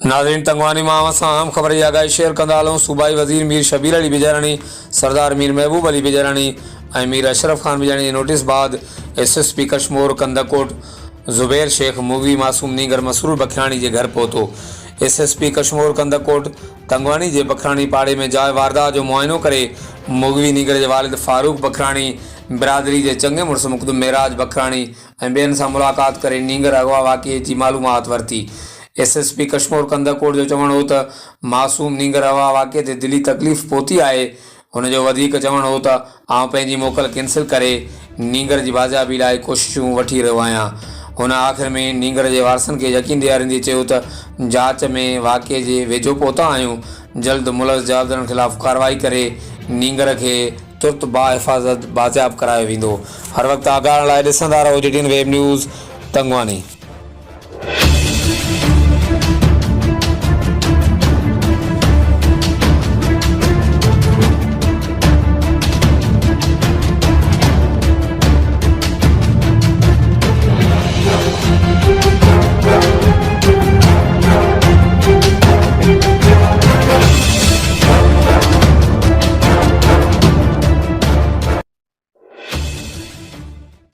नाज़रीन, तंगवानी मां सां अहम ख़बर जी आगाही शेयर कंदा हलूं। सूबाई वज़ीर मीर शबीर अली बिजरानी, सरदार मीर महबूब अली बिजरानी ऐं मीर अशरफ खान बिजरानी जी नोटिस बाद SSP कश्मोर कंदकोट ज़ुबैर शेख मूवी मासूम नीगर मसरूर बखियाणी के घर पहुतो। SSP कश्मोर कंदकोट तंगवानी के बखरानी पाड़े में जाइ वारदात जो मुआयनो करे मूवी नीगर के वालिद फारूक बखरानी, बिरादरी के चंगे मुड़स मुक़दम मेराज बखरानी ऐं ॿियनि सां मुलाक़ात करे नीगर अगवा वाक़िए की मालूमात वरती। SSP कश्मोर कंदकोट जो चवणु हो त मासूम नीगर अगवा वाक़िए ते दिली तकलीफ़ पहुती आहे। हुनजो वधीक चवणु हो त आउं पंहिंजी मोकल कैंसिल करे नीगर जी बाज़ियाबी लाइ कोशिशूं वठी रहियो आहियां। हुन आख़िर में नीगर जे वारसनि खे यकीन ॾियारींदे चयो त जांच में वाक़िए जे वेझो पहुता आहियूं। जल्द मुलज़ जवाबदारनि ख़िलाफ़ कार्रवाई करे नीगर खे तुर्त बाहिफ़ाज़त बाज़ियाब करायो वेंदो। हर वक़्तु आगाह लाइ ॾिसंदा रहो JTN वेब न्यूज़ तंगवानी।